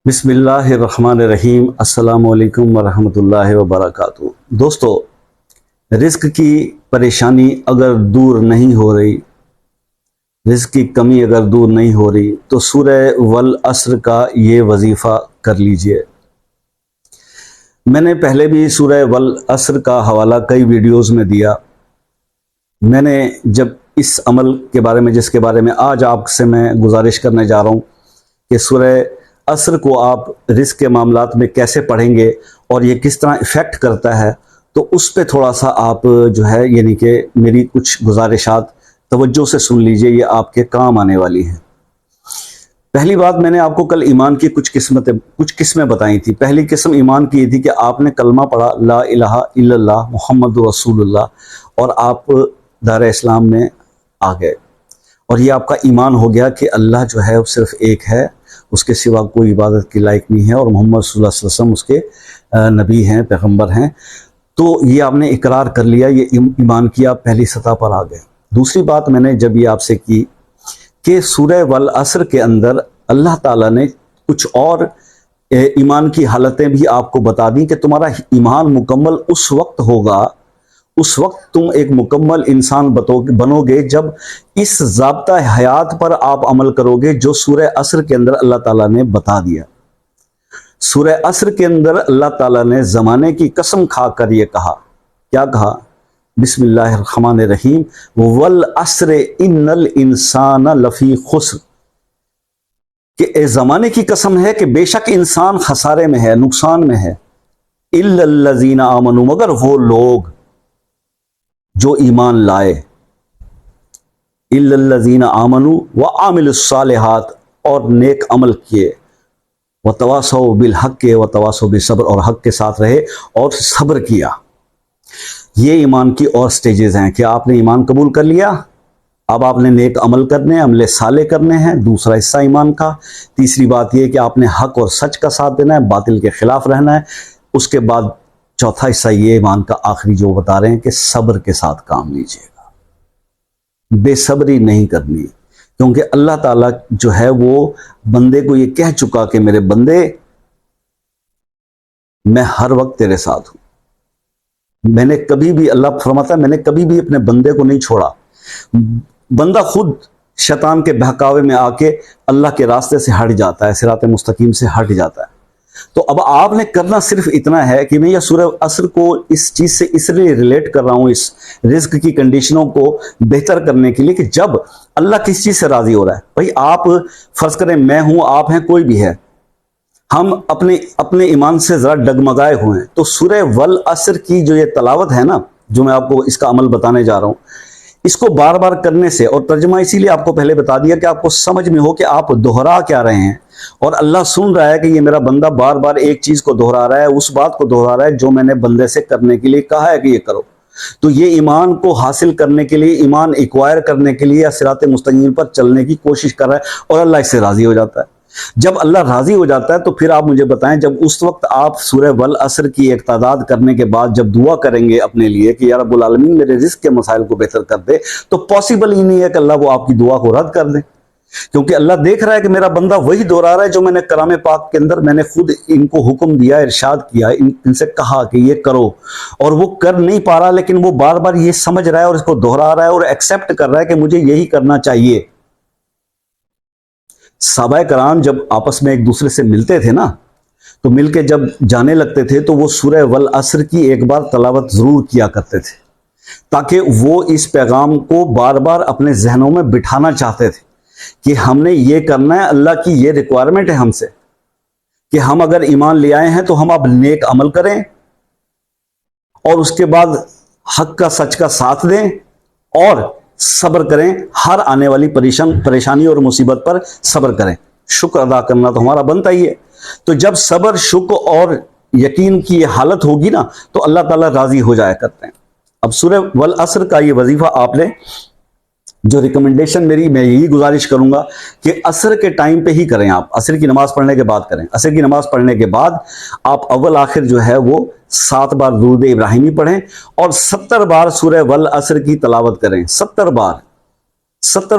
بسم اللہ الرحمن الرحیم۔ السلام علیکم ورحمۃ اللہ وبرکاتہ۔ دوستو، رزق کی پریشانی اگر دور نہیں ہو رہی، رزق کی کمی اگر دور نہیں ہو رہی تو سورہ والعصر کا یہ وظیفہ کر لیجئے۔ میں نے پہلے بھی سورہ والعصر کا حوالہ کئی ویڈیوز میں دیا۔ میں نے جب اس عمل کے بارے میں جس کے بارے میں آج آپ سے میں گزارش کرنے جا رہا ہوں کہ سورہ عصر کو آپ رزق کے معاملات میں کیسے پڑھیں گے اور یہ کس طرح ایفیکٹ کرتا ہے، تو اس پہ تھوڑا سا آپ جو ہے یعنی کہ میری کچھ گزارشات توجہ سے سن لیجئے، یہ آپ کے کام آنے والی ہیں۔ پہلی بات، میں نے آپ کو کل ایمان کی کچھ قسمیں بتائی تھی۔ پہلی قسم ایمان کی یہ تھی کہ آپ نے کلمہ پڑھا لا الہ الا اللہ محمد رسول اللہ اور آپ دار اسلام میں آ گئے، اور یہ آپ کا ایمان ہو گیا کہ اللہ جو ہے وہ صرف ایک ہے، اس کے سوا کوئی عبادت کی لائق نہیں ہے، اور محمد صلی اللہ علیہ وسلم اس کے نبی ہیں، پیغمبر ہیں۔ تو یہ آپ نے اقرار کر لیا، یہ ایمان کی آپ پہلی سطح پر آ گئے۔ دوسری بات میں نے جب یہ آپ سے کی کہ سورہ والعصر کے اندر اللہ تعالیٰ نے کچھ اور ایمان کی حالتیں بھی آپ کو بتا دیں کہ تمہارا ایمان مکمل اس وقت ہوگا، اس وقت تم ایک مکمل انسان بنو گے جب اس ضابطہ حیات پر آپ عمل کرو گے جو سورہ عصر کے اندر اللہ تعالیٰ نے بتا دیا۔ سورہ عصر کے اندر اللہ تعالیٰ نے زمانے کی قسم کھا کر یہ کہا، کیا کہا؟ بسم اللہ الرحمن الرحیم، والعصر ان الانسان لفی خسر، کہ زمانے کی قسم ہے کہ بے شک انسان خسارے میں ہے، نقصان میں ہے، الا الذین آمنوا، مگر وہ لوگ جو ایمان لائے، الا الذین آمنوا وعملوا الصالحات، اور نیک عمل کیے، وتواصوا بالحق وتواصوا بالصبر، اور حق کے ساتھ رہے اور صبر کیا۔ یہ ایمان کی اور سٹیجز ہیں کہ آپ نے ایمان قبول کر لیا، اب آپ نے نیک عمل کرنے ہیں، عمل صالح کرنے ہیں، دوسرا حصہ ایمان کا۔ تیسری بات یہ کہ آپ نے حق اور سچ کا ساتھ دینا ہے، باطل کے خلاف رہنا ہے۔ اس کے بعد چوتھا حصہ یہ ایمان کا آخری جو بتا رہے ہیں کہ صبر کے ساتھ کام لیجیے گا، بے صبری نہیں کرنی، کیونکہ اللہ تعالیٰ جو ہے وہ بندے کو یہ کہہ چکا کہ میرے بندے میں ہر وقت تیرے ساتھ ہوں۔ میں نے کبھی بھی، اللہ فرماتا ہے، میں نے کبھی بھی اپنے بندے کو نہیں چھوڑا۔ بندہ خود شیطان کے بہکاوے میں آ کے اللہ کے راستے سے ہٹ جاتا ہے، صراط مستقیم سے ہٹ جاتا ہے۔ تو اب آپ نے کرنا صرف اتنا ہے کہ میں یہ سورہ عصر کو اس چیز سے اس لیے ریلیٹ کر رہا ہوں، اس رزق کی کنڈیشنوں کو بہتر کرنے کے لیے کہ جب اللہ کس چیز سے راضی ہو رہا ہے۔ بھائی آپ فرض کریں میں ہوں، آپ ہیں، کوئی بھی ہے، ہم اپنے ایمان سے ذرا ڈگمگائے ہوئے ہیں، تو سورہ والعصر کی جو یہ تلاوت ہے نا، جو میں آپ کو اس کا عمل بتانے جا رہا ہوں، اس کو بار بار کرنے سے، اور ترجمہ اسی لیے آپ کو پہلے بتا دیا کہ آپ کو سمجھ میں ہو کہ آپ دہرا کیا رہے ہیں، اور اللہ سن رہا ہے کہ یہ میرا بندہ بار بار ایک چیز کو دہرا رہا ہے، اس بات کو دہرا رہا ہے جو میں نے بندے سے کرنے کے لیے کہا ہے کہ یہ کرو۔ تو یہ ایمان کو حاصل کرنے کے لیے، ایمان ایکوائر کرنے کے لیے یا صراط مستقیم پر چلنے کی کوشش کر رہا ہے، اور اللہ اس سے راضی ہو جاتا ہے۔ جب اللہ راضی ہو جاتا ہے تو پھر آپ مجھے بتائیں، جب اس وقت آپ سورہ والعصر کی ایک تعداد کرنے کے بعد جب دعا کریں گے اپنے لیے کہ یا رب العالمین میرے رزق کے مسائل کو بہتر کر دے، تو پاسبل ہی نہیں ہے کہ اللہ وہ آپ کی دعا کو رد کر دے، کیونکہ اللہ دیکھ رہا ہے کہ میرا بندہ وہی دہرا رہا ہے جو میں نے کلام پاک کے اندر میں نے خود ان کو حکم دیا، ارشاد کیا، ان سے کہا کہ یہ کرو، اور وہ کر نہیں پا رہا، لیکن وہ بار بار یہ سمجھ رہا ہے اور اس کو دہرا رہا ہے اور ایکسیپٹ کر رہا ہے کہ مجھے یہی کرنا چاہیے۔ صحابہ کرام جب آپس میں ایک دوسرے سے ملتے تھے نا، تو مل کے جب جانے لگتے تھے تو وہ سورہ والعصر کی ایک بار تلاوت ضرور کیا کرتے تھے، تاکہ وہ اس پیغام کو بار بار اپنے ذہنوں میں بٹھانا چاہتے تھے کہ ہم نے یہ کرنا ہے، اللہ کی یہ ریکوائرمنٹ ہے ہم سے کہ ہم اگر ایمان لے آئے ہیں تو ہم اب نیک عمل کریں، اور اس کے بعد حق کا سچ کا ساتھ دیں، اور صبر کریں، ہر آنے والی پریشانی اور مصیبت پر صبر کریں۔ شکر ادا کرنا تو ہمارا بنتا ہی ہے۔ تو جب صبر، شکر اور یقین کی یہ حالت ہوگی نا، تو اللہ تعالیٰ راضی ہو جایا کرتے ہیں۔ اب سورہ والعصر کا یہ وظیفہ آپ نے، جو ریکمنڈیشن میری، میں یہی گزارش کروں گا کہ عصر کے ٹائم پہ ہی کریں، آپ عصر کی نماز پڑھنے کے بعد کریں۔ عصر کی نماز پڑھنے کے بعد آپ اول آخر جو ہے وہ 7 بار درود ابراہیمی پڑھیں، اور 70 بار سورہ والعصر کی تلاوت کریں۔ 70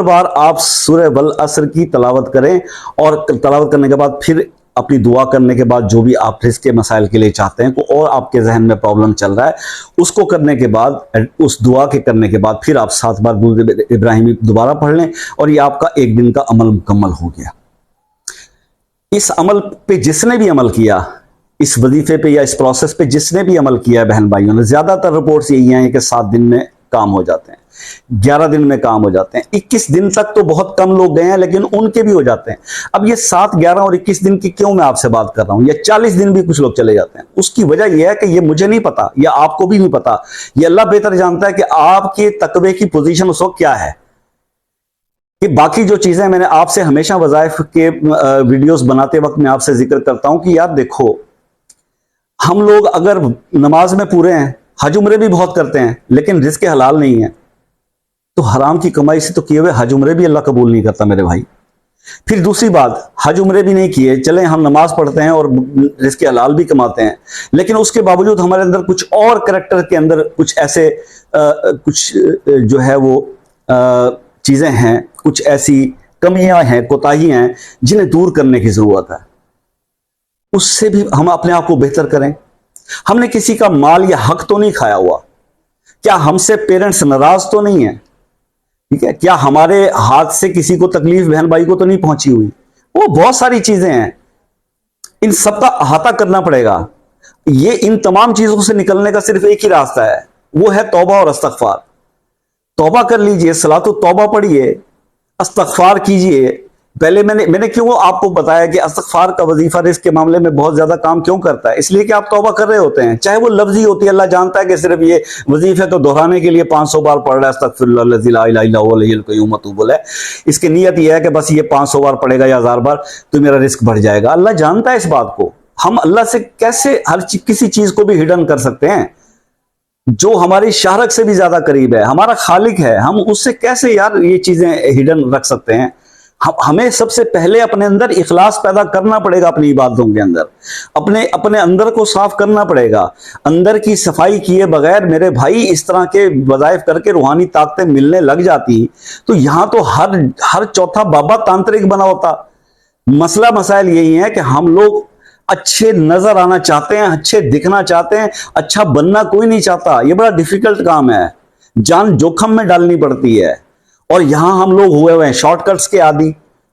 بار آپ سورہ والعصر کی تلاوت کریں، اور تلاوت کرنے کے بعد پھر اپنی دعا کرنے کے بعد جو بھی آپ رزق کے مسائل کے لیے چاہتے ہیں، کوئی اور آپ کے ذہن میں پرابلم چل رہا ہے، اس کو کرنے کے بعد، اس دعا کے کرنے کے بعد پھر آپ 7 بار درود ابراہیمی دوبارہ پڑھ لیں، اور یہ آپ کا 1 دن کا عمل مکمل ہو گیا۔ اس عمل پہ جس نے بھی عمل کیا، اس وظیفے پہ یا اس پروسیس پہ جس نے بھی عمل کیا ہے بہن بھائیوں نے، زیادہ تر رپورٹس یہی ہیں کہ 7 دن میں کام ہو جاتے ہیں، 11 دن میں کام ہو جاتے ہیں، 21 دن تک تو بہت کم لوگ گئے ہیں لیکن ان کے بھی ہو جاتے ہیں۔ اب یہ 7، 11 اور 21 دن کی کیوں میں آپ سے بات کر رہا ہوں، یا 40 دن بھی کچھ لوگ چلے جاتے ہیں، اس کی وجہ یہ ہے کہ یہ مجھے نہیں پتا، یا آپ کو بھی نہیں پتا، یہ اللہ بہتر جانتا ہے کہ آپ کے تقوی کی پوزیشن اس وقت کیا ہے۔ کہ باقی جو چیزیں میں نے آپ سے ہمیشہ وظائف کے ویڈیوز بناتے وقت میں آپ سے ذکر کرتا ہوں کہ یار دیکھو، ہم لوگ اگر نماز میں پورے ہیں، حج عمرے بھی بہت کرتے ہیں، لیکن رزق حلال نہیں ہے، تو حرام کی کمائی سے تو کیے ہوئے حج عمرے بھی اللہ قبول نہیں کرتا میرے بھائی۔ پھر دوسری بات، حج عمرے بھی نہیں کیے، چلیں ہم نماز پڑھتے ہیں اور رزق حلال بھی کماتے ہیں، لیکن اس کے باوجود ہمارے اندر کچھ اور کریکٹر کے اندر کچھ ایسے کچھ جو ہے وہ چیزیں ہیں، کچھ ایسی کمیاں ہیں، کوتاہیاں ہیں جنہیں دور کرنے کی ضرورت ہے۔ اس سے بھی ہم اپنے آپ کو بہتر کریں۔ ہم نے کسی کا مال یا حق تو نہیں کھایا ہوا، کیا ہم سے پیرنٹس ناراض تو نہیں ہیں، ٹھیک ہے، کیا ہمارے ہاتھ سے کسی کو تکلیف بہن بھائی کو تو نہیں پہنچی ہوئی، وہ بہت ساری چیزیں ہیں، ان سب کا احاطہ کرنا پڑے گا۔ یہ ان تمام چیزوں سے نکلنے کا صرف ایک ہی راستہ ہے، وہ ہے توبہ اور استغفار۔ توبہ کر لیجئے، صلاۃ التوبہ پڑھیے، استغفار کیجئے۔ پہلے میں نے کیوں آپ کو بتایا کہ استغفار کا وظیفہ رزق کے معاملے میں بہت زیادہ کام کیوں کرتا ہے، اس لیے کہ آپ توبہ کر رہے ہوتے ہیں، چاہے وہ لفظی ہوتی ہے، اللہ جانتا ہے کہ صرف یہ وظیفے کو دہرانے کے لیے 500 بار پڑھ رہا ہے استغفر اللہ الذی لا الہ الا هو الحی القیوم واتوب الیہ، اس کی نیت یہ ہے کہ بس یہ 500 بار پڑھے گا یا 1000 بار تو میرا رزق بڑھ جائے گا۔ اللہ جانتا ہے اس بات کو۔ ہم اللہ سے کیسے کسی چیز کو بھی ہڈن کر سکتے ہیں؟ جو ہماری شہرت سے بھی زیادہ قریب ہے، ہمارا خالق ہے، ہم اس سے کیسے یار یہ چیزیں ہڈن رکھ سکتے ہیں؟ ہمیں سب سے پہلے اپنے اندر اخلاص پیدا کرنا پڑے گا، اپنی عبادتوں کے اندر اپنے اندر کو صاف کرنا پڑے گا۔ اندر کی صفائی کیے بغیر میرے بھائی اس طرح کے وظائف کر کے روحانی طاقتیں ملنے لگ جاتی تو یہاں تو ہر چوتھا بابا تانترک بنا ہوتا۔ مسئلہ مسائل یہی ہے کہ ہم لوگ اچھے نظر آنا چاہتے ہیں، اچھے دکھنا چاہتے ہیں، اچھا بننا کوئی نہیں چاہتا۔ یہ بڑا ڈیفیکلٹ کام ہے، جان جوکھم میں ڈالنی پڑتی ہے، اور یہاں ہم لوگ ہوئے ہیں شارٹ کٹس کے عادی۔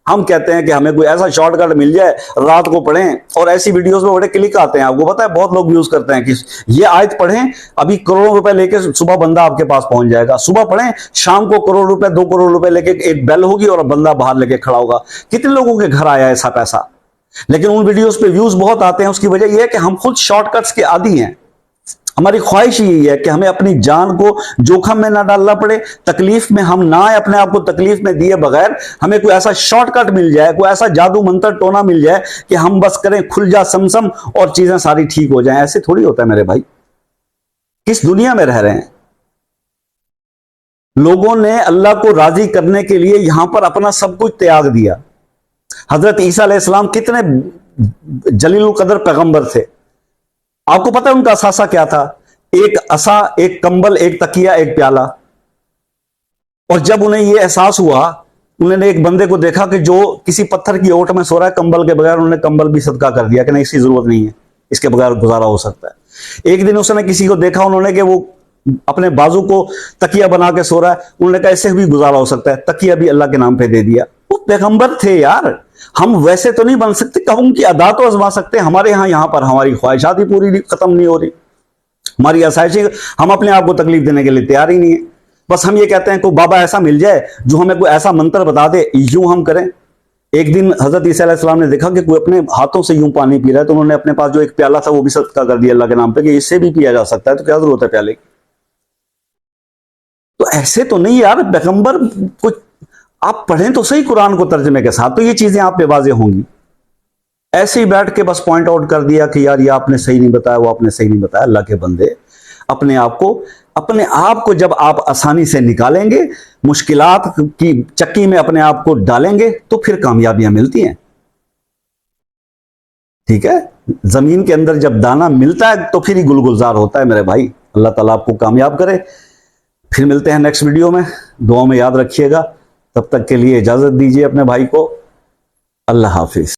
ہم کہتے ہیں کہ ہمیں کوئی ایسا شارٹ کٹ مل جائے، رات کو پڑھیں، اور ایسی ویڈیوز میں بڑے کلک آتے ہیں، آپ کو پتا ہے بہت لوگ یوز کرتے ہیں کہ یہ آیت پڑھیں، ابھی کروڑوں روپے لے کے صبح بندہ آپ کے پاس پہنچ جائے گا، صبح پڑھیں، شام کو کروڑ روپے 2 کروڑ روپے لے کے ایک بیل ہوگی اور بندہ باہر لے کے کھڑا ہوگا۔ کتنے لوگوں کے گھر آیا ایسا پیسہ؟ لیکن ان ویڈیوز پہ ویوز بہت آتے ہیں، اس کی وجہ یہ ہے کہ ہم خود شارٹ کٹس کے عادی ہیں۔ ہماری خواہش یہی ہے کہ ہمیں اپنی جان کو جوخم میں نہ ڈالنا پڑے، تکلیف میں ہم نہ آئے، اپنے آپ کو تکلیف میں دیے بغیر ہمیں کوئی ایسا شارٹ کٹ مل جائے، کوئی ایسا جادو منتر ٹونا مل جائے کہ ہم بس کریں کھل جا سمسم اور چیزیں ساری ٹھیک ہو جائیں۔ ایسے تھوڑی ہوتا ہے میرے بھائی، کس دنیا میں رہ رہے ہیں؟ لوگوں نے اللہ کو راضی کرنے کے لیے یہاں پر اپنا سب کچھ تیاگ دیا۔ حضرت عیسیٰ علیہ السلام کتنے جلیل القدر پیغمبر تھے، آپ کو پتہ ہے ان کا اثاثہ کیا تھا؟ ایک عصا، ایک کمبل، ایک تکیہ، ایک پیالہ۔ اور جب انہیں یہ احساس ہوا، انہوں نے ایک بندے کو دیکھا کہ جو کسی پتھر کی اوٹ میں سو رہا ہے کمبل کے بغیر، انہوں نے کمبل بھی صدقہ کر دیا کہ نہیں، اس کی ضرورت نہیں ہے، اس کے بغیر گزارا ہو سکتا ہے۔ ایک دن اس نے کسی کو دیکھا، انہوں نے کہ وہ اپنے بازو کو تکیہ بنا کے سو رہا ہے، انہوں نے کہا اس سے بھی گزارا ہو سکتا ہے، تکیہ بھی اللہ کے نام پہ دے دیا۔ وہ پیغمبر تھے یار، ہم ویسے تو نہیں بن سکتے، کہ ان کی ادا تو آزما سکتے ہیں۔ ہمارے یہاں پر ہماری خواہشات ہی پوری ختم نہیں ہو رہی، ہماری آسائشیں، ہم اپنے آپ کو تکلیف دینے کے لیے تیار ہی نہیں ہے۔ بس ہم یہ کہتے ہیں کوئی بابا ایسا مل جائے جو ہمیں کوئی ایسا منتر بتا دے، یوں ہم کریں۔ ایک دن حضرت عیسیٰ علیہ السلام نے دیکھا کہ کوئی اپنے ہاتھوں سے یوں پانی پی رہا ہے، تو انہوں نے اپنے پاس جو ایک پیالہ تھا وہ بھی صدقہ کر دیا اللہ کے نام پہ کہ اس سے بھی پیا جا سکتا ہے، تو کیا ضرورت ہے پیالے کی؟ تو ایسے تو نہیں یار، پیغمبر کچھ آپ پڑھیں تو صحیح قرآن کو ترجمے کے ساتھ، تو یہ چیزیں آپ پہ واضح ہوں گی۔ ایسے ہی بیٹھ کے بس پوائنٹ آؤٹ کر دیا کہ یار یہ آپ نے صحیح نہیں بتایا، وہ آپ نے صحیح نہیں بتایا۔ اللہ کے بندے، اپنے آپ کو جب آپ آسانی سے نکالیں گے، مشکلات کی چکی میں اپنے آپ کو ڈالیں گے، تو پھر کامیابیاں ملتی ہیں، ٹھیک ہے؟ زمین کے اندر جب دانہ ملتا ہے تو پھر ہی گل گلزار ہوتا ہے میرے بھائی۔ اللہ تعالیٰ آپ کو کامیاب کرے۔ پھر ملتے ہیں نیکسٹ ویڈیو میں، دعاؤں میں یاد رکھیے گا۔ تب تک کے لیے اجازت دیجیے اپنے بھائی کو۔ اللہ حافظ۔